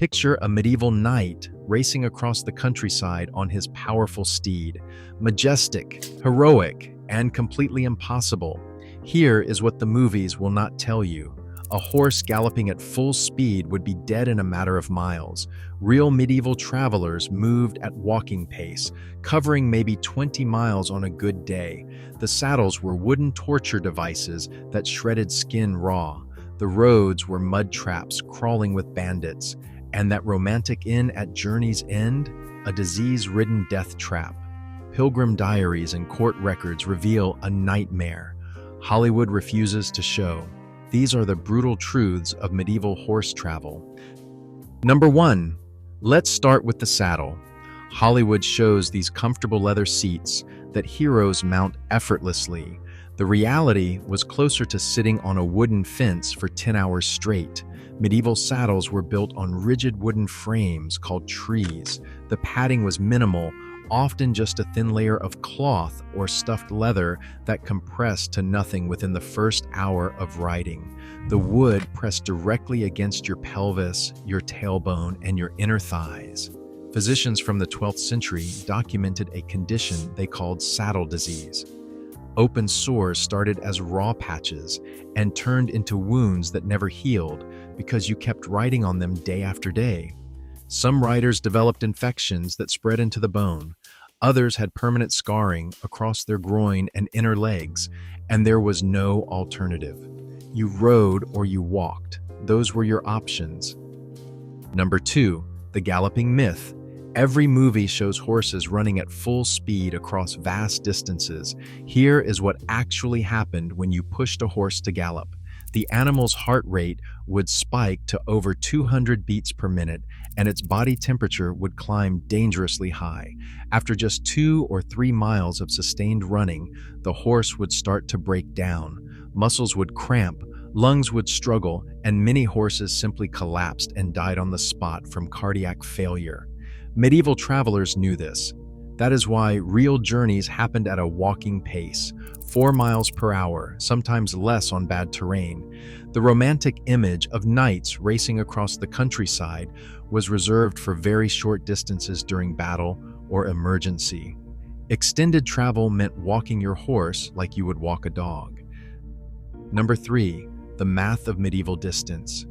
Picture a medieval knight racing across the countryside on his powerful steed. Majestic, heroic, and completely impossible. Here is what the movies will not tell you. A horse galloping at full speed would be dead in a matter of miles. Real medieval travelers moved at walking pace, covering maybe 20 miles on a good day. The saddles were wooden torture devices that shredded skin raw. The roads were mud traps crawling with bandits. And that romantic inn at Journey's End? A disease-ridden death trap. Pilgrim diaries and court records reveal a nightmare. Hollywood refuses to show. These are the brutal truths of medieval horse travel. Number 1. Let's start with the saddle. Hollywood shows these comfortable leather seats that heroes mount effortlessly. The reality was closer to sitting on a wooden fence for 10 hours straight. Medieval saddles were built on rigid wooden frames called trees. The padding was minimal, often just a thin layer of cloth or stuffed leather that compressed to nothing within the first hour of riding. The wood pressed directly against your pelvis, your tailbone, and your inner thighs. Physicians from the 12th century documented a condition they called saddle disease. Open sores started as raw patches and turned into wounds that never healed because you kept riding on them day after day. Some riders developed infections that spread into the bone. Others had permanent scarring across their groin and inner legs, and there was no alternative. You rode or you walked. Those were your options. Number 2, the galloping myth. Every movie shows horses running at full speed across vast distances. Here is what actually happened when you pushed a horse to gallop. The animal's heart rate would spike to over 200 beats per minute, and its body temperature would climb dangerously high. After just 2 or 3 miles of sustained running, the horse would start to break down. Muscles would cramp, lungs would struggle, and many horses simply collapsed and died on the spot from cardiac failure. Medieval travelers knew this. That is why real journeys happened at a walking pace, 4 miles per hour, sometimes less on bad terrain. The romantic image of knights racing across the countryside was reserved for very short distances during battle or emergency. Extended travel meant walking your horse like you would walk a dog. Number 3, the math of medieval distance.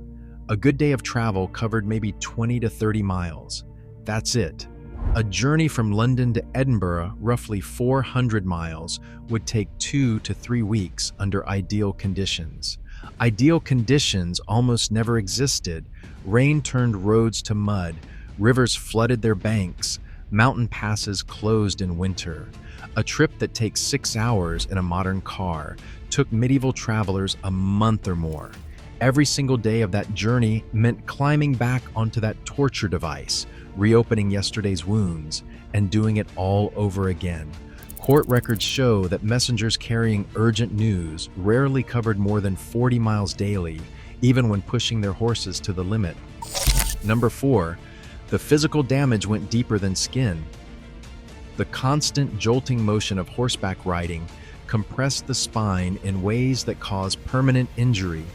A good day of travel covered maybe 20 to 30 miles. That's it. A journey from London to Edinburgh, roughly 400 miles, would take 2 to 3 weeks under ideal conditions. Ideal conditions almost never existed. Rain turned roads to mud, rivers flooded their banks, mountain passes closed in winter. A trip that takes 6 hours in a modern car took medieval travelers a month or more. Every single day of that journey meant climbing back onto that torture device, reopening yesterday's wounds, and doing it all over again. Court records show that messengers carrying urgent news rarely covered more than 40 miles daily, even when pushing their horses to the limit. Number 4, the physical damage went deeper than skin. The constant jolting motion of horseback riding compressed the spine in ways that cause permanent injury.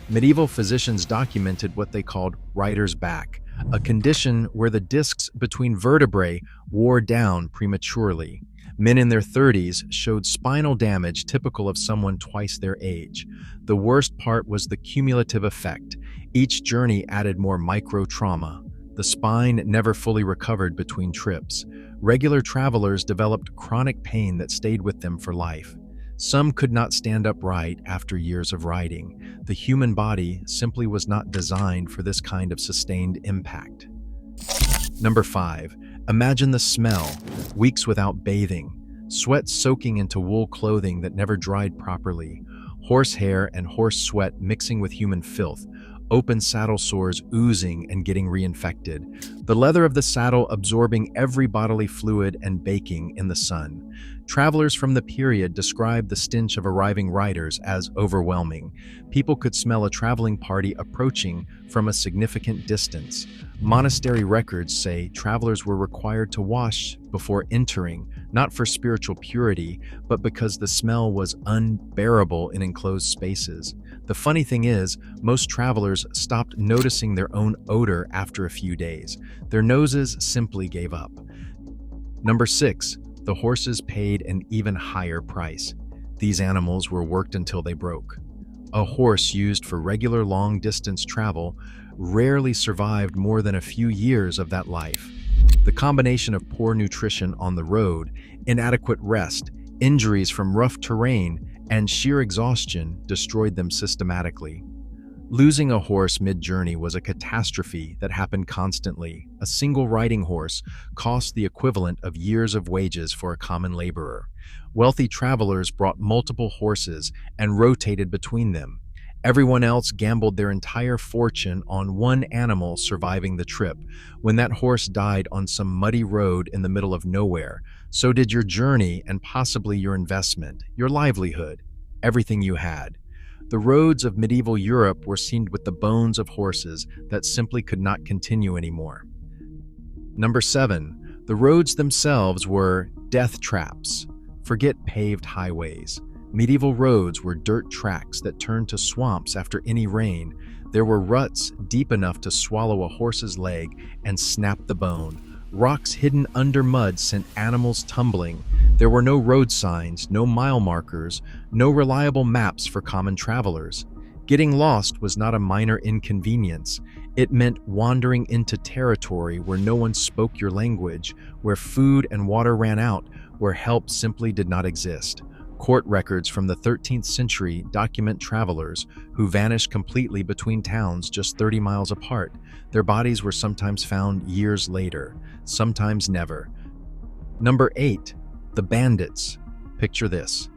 Medieval physicians documented what they called rider's back, a condition where the discs between vertebrae wore down prematurely. Men in their 30s showed spinal damage typical of someone twice their age. The worst part was the cumulative effect. Each journey added more micro-trauma. The spine never fully recovered between trips. Regular travelers developed chronic pain that stayed with them for life. Some could not stand upright after years of riding. The human body simply was not designed for this kind of sustained impact. Number 5, imagine the smell. Weeks without bathing, sweat soaking into wool clothing that never dried properly, horsehair and horse sweat mixing with human filth, open saddle sores oozing and getting reinfected, the leather of the saddle absorbing every bodily fluid and baking in the sun. Travelers from the period described the stench of arriving riders as overwhelming. People could smell a traveling party approaching from a significant distance. Monastery records say travelers were required to wash before entering, not for spiritual purity, but because the smell was unbearable in enclosed spaces. The funny thing is, most travelers stopped noticing their own odor after a few days. Their noses simply gave up. Number 6. The horses paid an even higher price. These animals were worked until they broke. A horse used for regular long-distance travel rarely survived more than a few years of that life. The combination of poor nutrition on the road, inadequate rest, injuries from rough terrain, and sheer exhaustion destroyed them systematically. Losing a horse mid-journey was a catastrophe that happened constantly. A single riding horse cost the equivalent of years of wages for a common laborer. Wealthy travelers brought multiple horses and rotated between them. Everyone else gambled their entire fortune on one animal surviving the trip. When that horse died on some muddy road in the middle of nowhere, so did your journey and possibly your investment, your livelihood, everything you had. The roads of medieval Europe were seamed with the bones of horses that simply could not continue anymore. Number 7. The roads themselves were death traps. Forget paved highways. Medieval roads were dirt tracks that turned to swamps after any rain. There were ruts deep enough to swallow a horse's leg and snap the bone. Rocks hidden under mud sent animals tumbling. There were no road signs, no mile markers, no reliable maps for common travelers. Getting lost was not a minor inconvenience. It meant wandering into territory where no one spoke your language, where food and water ran out, where help simply did not exist. Court records from the 13th century document travelers who vanished completely between towns just 30 miles apart. Their bodies were sometimes found years later, sometimes never. Number 8. The bandits. Picture this.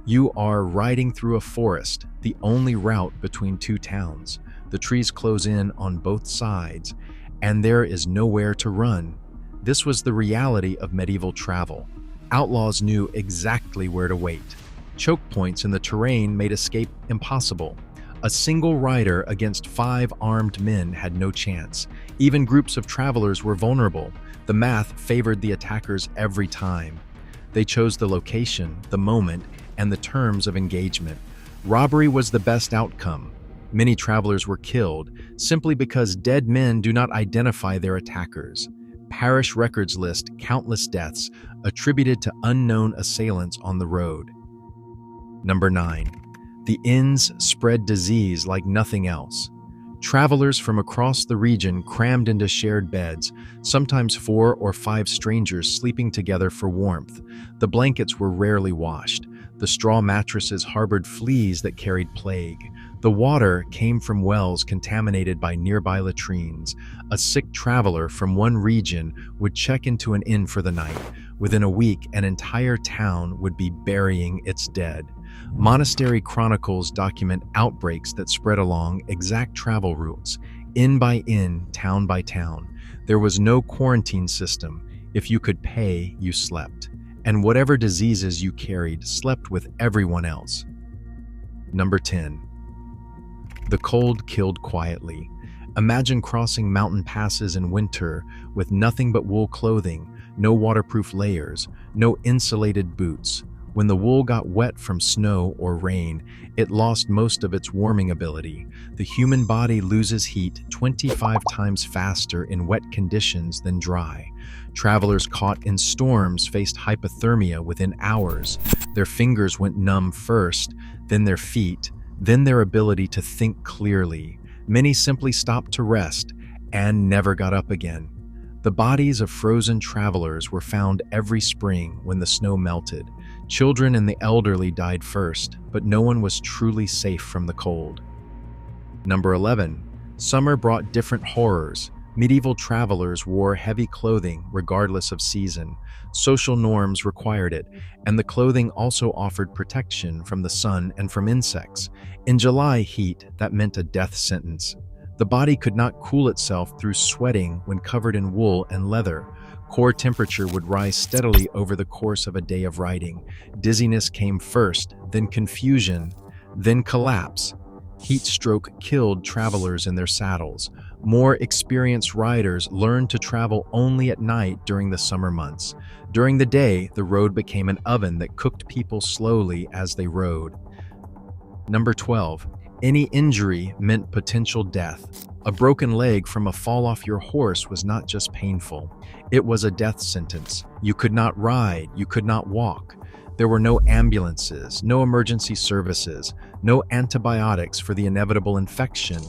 You are riding through a forest, the only route between two towns. The trees close in on both sides, and there is nowhere to run. This was the reality of medieval travel. Outlaws knew exactly where to wait. Choke points in the terrain made escape impossible. A single rider against 5 armed men had no chance. Even groups of travelers were vulnerable. The math favored the attackers every time. They chose the location, the moment, and the terms of engagement. Robbery was the best outcome. Many travelers were killed simply because dead men do not identify their attackers. Parish records list countless deaths attributed to unknown assailants on the road. Number 9. The inns spread disease like nothing else. Travelers from across the region crammed into shared beds, sometimes 4 or 5 strangers sleeping together for warmth. The blankets were rarely washed. The straw mattresses harbored fleas that carried plague. The water came from wells contaminated by nearby latrines. A sick traveler from one region would check into an inn for the night. Within a week, an entire town would be burying its dead. Monastery chronicles document outbreaks that spread along exact travel routes, inn by inn, town by town. There was no quarantine system. If you could pay, you slept. And whatever diseases you carried slept with everyone else. Number 10. The cold killed quietly. Imagine crossing mountain passes in winter with nothing but wool clothing, no waterproof layers, no insulated boots. When the wool got wet from snow or rain, it lost most of its warming ability. The human body loses heat 25 times faster in wet conditions than dry. Travelers caught in storms faced hypothermia within hours. Their fingers went numb first, then their feet, then their ability to think clearly. Many simply stopped to rest and never got up again. The bodies of frozen travelers were found every spring when the snow melted. Children and the elderly died first, but no one was truly safe from the cold. Number 11. Summer brought different horrors. Medieval travelers wore heavy clothing regardless of season. Social norms required it, and the clothing also offered protection from the sun and from insects. In July heat, that meant a death sentence. The body could not cool itself through sweating when covered in wool and leather. Core temperature would rise steadily over the course of a day of riding. Dizziness came first, then confusion, then collapse. Heat stroke killed travelers in their saddles. More experienced riders learned to travel only at night during the summer months. During the day, the road became an oven that cooked people slowly as they rode. Number 12. Any injury meant potential death. A broken leg from a fall off your horse was not just painful, it was a death sentence. You could not ride, you could not walk. There were no ambulances, no emergency services, no antibiotics for the inevitable infection.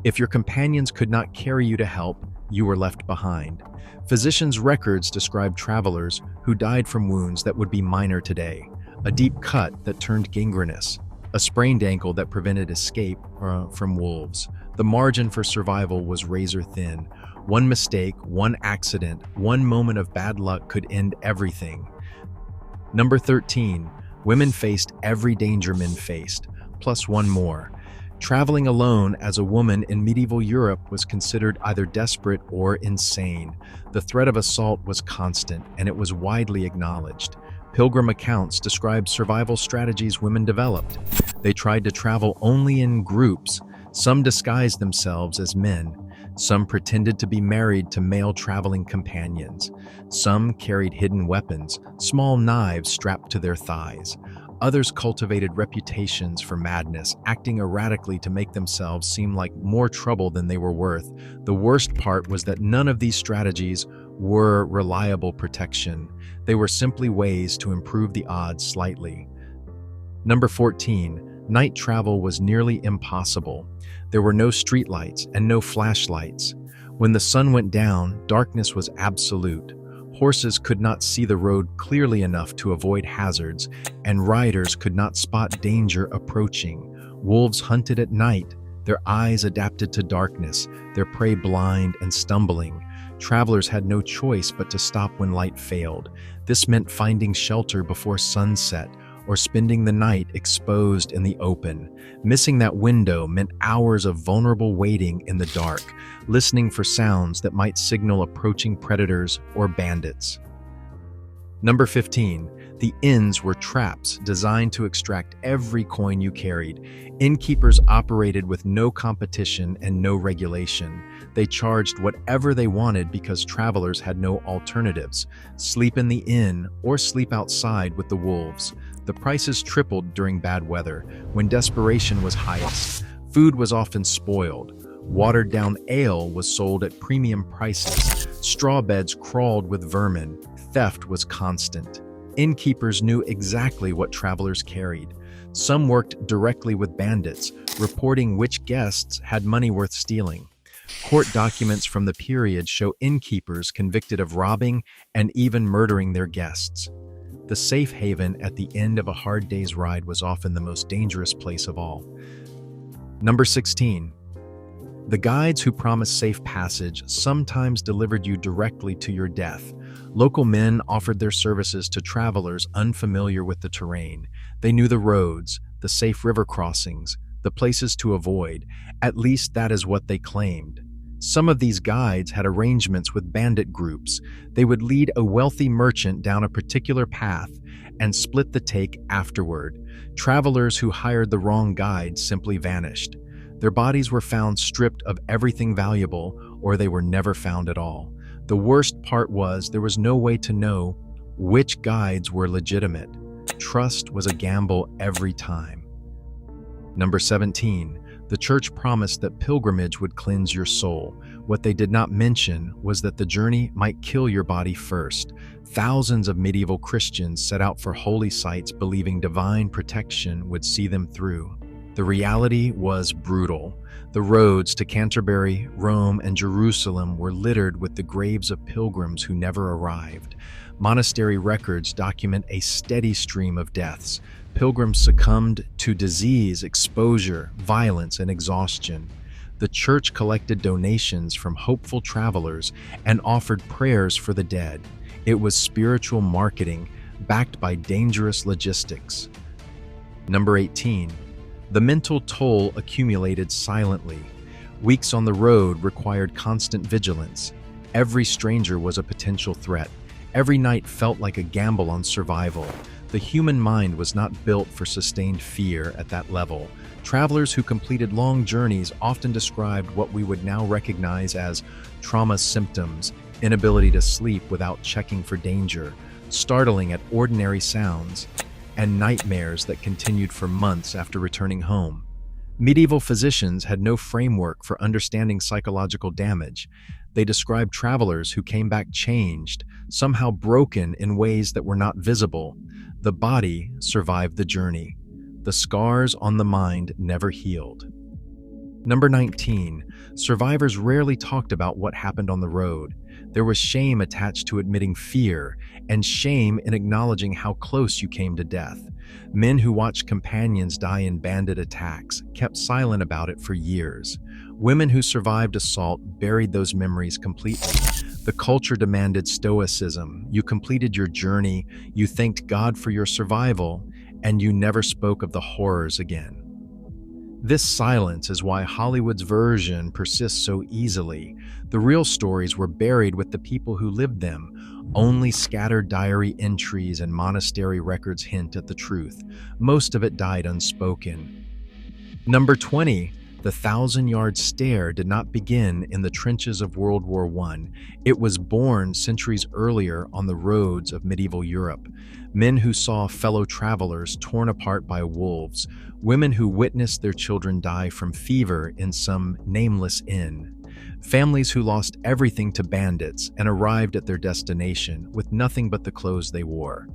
If your companions could not carry you to help, you were left behind. Physicians' records describe travelers who died from wounds that would be minor today. A deep cut that turned gangrenous, a sprained ankle that prevented escape from wolves. The margin for survival was razor thin. One mistake, one accident, one moment of bad luck could end everything. Number 13, women faced every danger men faced, plus one more. Traveling alone as a woman in medieval Europe was considered either desperate or insane. The threat of assault was constant, and it was widely acknowledged. Pilgrim accounts describe survival strategies women developed. They tried to travel only in groups. Some disguised themselves as men. Some pretended to be married to male traveling companions. Some carried hidden weapons, small knives strapped to their thighs. Others cultivated reputations for madness, acting erratically to make themselves seem like more trouble than they were worth. The worst part was that none of these strategies were reliable protection. They were simply ways to improve the odds slightly. Number 14, night travel was nearly impossible. There were no streetlights and no flashlights. When the sun went down, darkness was absolute. Horses could not see the road clearly enough to avoid hazards, and riders could not spot danger approaching. Wolves hunted at night, their eyes adapted to darkness, their prey blind and stumbling. Travelers had no choice but to stop when light failed. This meant finding shelter before sunset, or spending the night exposed in the open. Missing that window meant hours of vulnerable waiting in the dark, listening for sounds that might signal approaching predators or bandits. Number 15, the inns were traps designed to extract every coin you carried. Innkeepers operated with no competition and no regulation. They charged whatever they wanted because travelers had no alternatives. Sleep in the inn or sleep outside with the wolves. The prices tripled during bad weather, when desperation was highest. Food was often spoiled. Watered-down ale was sold at premium prices. Straw beds crawled with vermin. Theft was constant. Innkeepers knew exactly what travelers carried. Some worked directly with bandits, reporting which guests had money worth stealing. Court documents from the period show innkeepers convicted of robbing and even murdering their guests. The safe haven at the end of a hard day's ride was often the most dangerous place of all. Number 16. The guides who promised safe passage sometimes delivered you directly to your death. Local men offered their services to travelers unfamiliar with the terrain. They knew the roads, the safe river crossings, the places to avoid. At least that is what they claimed. Some of these guides had arrangements with bandit groups. They would lead a wealthy merchant down a particular path and split the take afterward. Travelers who hired the wrong guide simply vanished. Their bodies were found stripped of everything valuable, or they were never found at all. The worst part was there was no way to know which guides were legitimate. Trust was a gamble every time. Number 17. The church promised that pilgrimage would cleanse your soul. What they did not mention was that the journey might kill your body first. Thousands of medieval Christians set out for holy sites believing divine protection would see them through. The reality was brutal. The roads to Canterbury, Rome, and Jerusalem were littered with the graves of pilgrims who never arrived. Monastery records document a steady stream of deaths. Pilgrims succumbed to disease, exposure, violence, and exhaustion. The church collected donations from hopeful travelers and offered prayers for the dead. It was spiritual marketing backed by dangerous logistics. Number 18. The mental toll accumulated silently. Weeks on the road required constant vigilance. Every stranger was a potential threat. Every night felt like a gamble on survival. The human mind was not built for sustained fear at that level. Travelers who completed long journeys often described what we would now recognize as trauma symptoms: inability to sleep without checking for danger, startling at ordinary sounds, and nightmares that continued for months after returning home. Medieval physicians had no framework for understanding psychological damage. They described travelers who came back changed, somehow broken in ways that were not visible. The body survived the journey. The scars on the mind never healed. Number 19. Survivors rarely talked about what happened on the road. There was shame attached to admitting fear, and shame in acknowledging how close you came to death. Men who watched companions die in bandit attacks kept silent about it for years. Women who survived assault buried those memories completely. The culture demanded stoicism. You completed your journey, you thanked God for your survival, and you never spoke of the horrors again. This silence is why Hollywood's version persists so easily. The real stories were buried with the people who lived them. Only scattered diary entries and monastery records hint at the truth. Most of it died unspoken. Number 20. The thousand-yard stare did not begin in the trenches of World War I. It was born centuries earlier on the roads of medieval Europe. Men who saw fellow travelers torn apart by wolves, women who witnessed their children die from fever in some nameless inn, families who lost everything to bandits and arrived at their destination with nothing but the clothes they wore.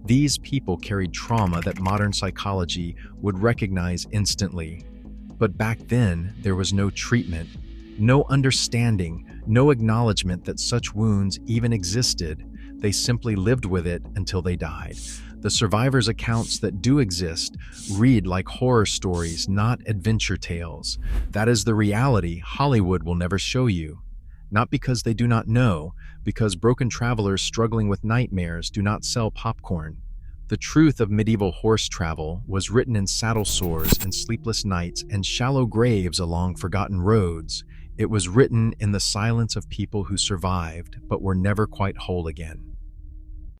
These people carried trauma that modern psychology would recognize instantly. But back then, there was no treatment, no understanding, no acknowledgement that such wounds even existed. They simply lived with it until they died. The survivors' accounts that do exist read like horror stories, not adventure tales. That is the reality Hollywood will never show you. Not because they do not know, because broken travelers struggling with nightmares do not sell popcorn. The truth of medieval horse travel was written in saddle sores and sleepless nights and shallow graves along forgotten roads. It was written in the silence of people who survived but were never quite whole again.